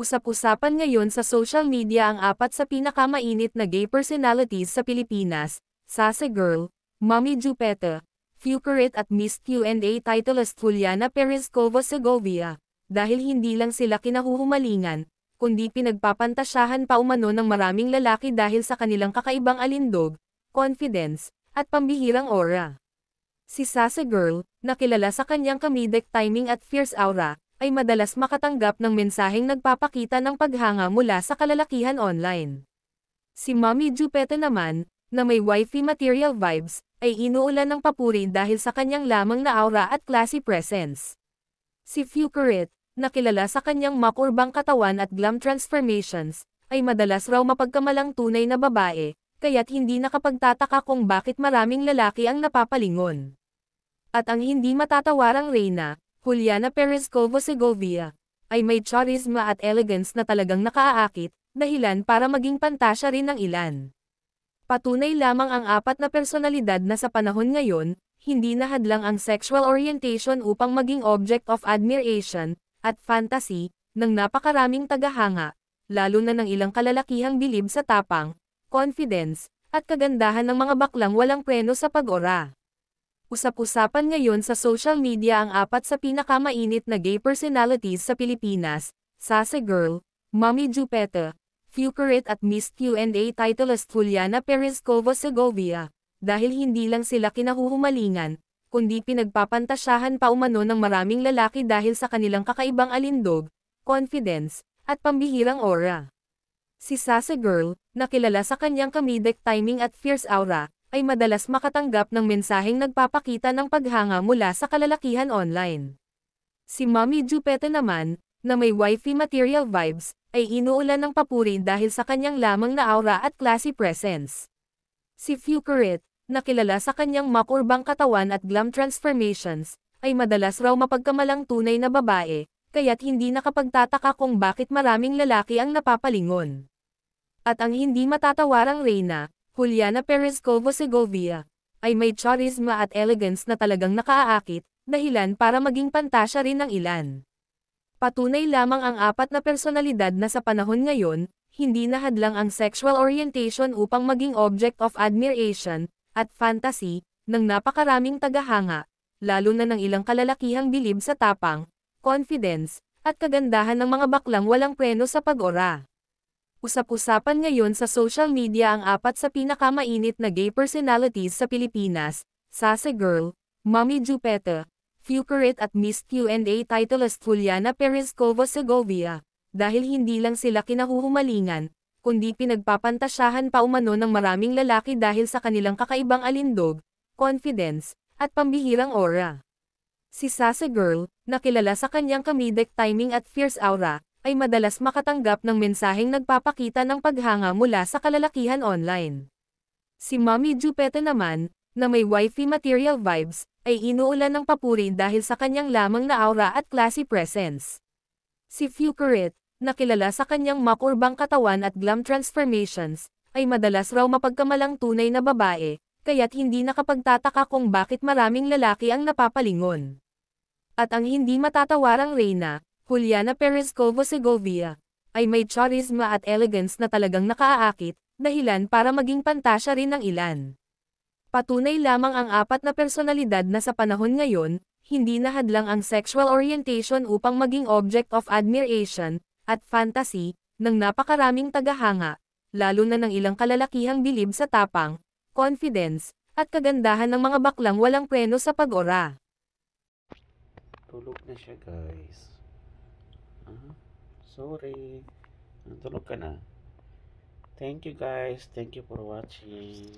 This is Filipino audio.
Usap-usapan ngayon sa social media ang apat sa pinakamainit na gay personalities sa Pilipinas, Sase Girl, Mommy Jupeta, Fucurite at Miss Q&A titleist Juliana Perez Cova Segovia, dahil hindi lang sila kinahuhumalingan, kundi pinagpapantasyahan pa umano ng maraming lalaki dahil sa kanilang kakaibang alindog, confidence, at pambihirang aura. Si Sase Girl, na kilala sa kanyang comedic timing at fierce aura, ay madalas makatanggap ng mensaheng nagpapakita ng paghanga mula sa kalalakihan online. Si Mommy Jupeta naman, na may wifey material vibes, ay inuulan ng papuri dahil sa kanyang lamang na aura at classy presence. Si Fucurite, na kilala sa kanyang makurbang katawan at glam transformations, ay madalas raw mapagkamalang tunay na babae, kaya't hindi nakapagtataka kung bakit maraming lalaki ang napapalingon. At ang hindi matatawarang reyna, Juliana Perez Cova Segovia, ay may charisma at elegance na talagang nakaaakit, dahilan para maging pantasya rin ng ilan. Patunay lamang ang apat na personalidad na sa panahon ngayon, hindi na hadlang ang sexual orientation upang maging object of admiration, at fantasy, ng napakaraming tagahanga, lalo na ng ilang kalalakihang bilib sa tapang, confidence, at kagandahan ng mga baklang walang preno sa pag-ora. Usap-usapan ngayon sa social media ang apat sa pinakamainit na gay personalities sa Pilipinas, Sase Girl, Mommy Jupeta, Fucurite at Miss Q&A titleist Juliana Perez Cova Segovia, dahil hindi lang sila kinahuhumalingan, kundi pinagpapantasyahan pa umano ng maraming lalaki dahil sa kanilang kakaibang alindog, confidence, at pambihirang aura. Si Sase Girl, na kilala sa kanyang comedic timing at fierce aura, ay madalas makatanggap ng mensaheng nagpapakita ng paghanga mula sa kalalakihan online. Si Mommy Jupeta naman, na may wifey material vibes, ay inuulan ng papuri dahil sa kanyang lamang na aura at classy presence. Si Fucurite, na kilala sa kanyang makurbang katawan at glam transformations, ay madalas raw mapagkamalang tunay na babae, kaya't hindi nakapagtataka kung bakit maraming lalaki ang napapalingon. At ang hindi matatawarang reyna, Juliana Perez Cova Segovia, ay may charisma at elegance na talagang nakaaakit, dahilan para maging pantasya rin ng ilan. Patunay lamang ang apat na personalidad na sa panahon ngayon, hindi na hadlang ang sexual orientation upang maging object of admiration, at fantasy, ng napakaraming tagahanga, lalo na ng ilang kalalakihang bilib sa tapang, confidence, at kagandahan ng mga baklang walang preno sa pag-ora. Usap-usapan ngayon sa social media ang apat sa pinakamainit na gay personalities sa Pilipinas, Sase Girl, Mommy Jupeta, Fucurite at Miss Q&A titleist Juliana Perez Cova Segovia, dahil hindi lang sila kinahuhumalingan, kundi pinagpapantasyahan pa umano ng maraming lalaki dahil sa kanilang kakaibang alindog, confidence, at pambihirang aura. Si Sase Girl, na kilala sa kanyang comedic timing at fierce aura, ay madalas makatanggap ng mensaheng nagpapakita ng paghanga mula sa kalalakihan online. Si Mommy Jupeta naman, na may wifey material vibes, ay inuulan ng papuri dahil sa kanyang lamang na aura at classy presence. Si Fucurite, na kilala sa kanyang makurbang katawan at glam transformations, ay madalas raw mapagkamalang tunay na babae, kaya't hindi nakapagtataka kung bakit maraming lalaki ang napapalingon. At ang hindi matatawarang reyna, Juliana Perez Cova Segovia, ay may charisma at elegance na talagang nakaaakit, dahilan para maging pantasya rin ng ilan. Patunay lamang ang apat na personalidad na sa panahon ngayon, hindi na hadlang ang sexual orientation upang maging object of admiration, at fantasy, ng napakaraming tagahanga, lalo na ng ilang kalalakihang bilib sa tapang, confidence, at kagandahan ng mga baklang walang preno sa pag-ora. Tulog na siya, guys. Sorry. Tulog ka na. Thank you, guys. Thank you for watching.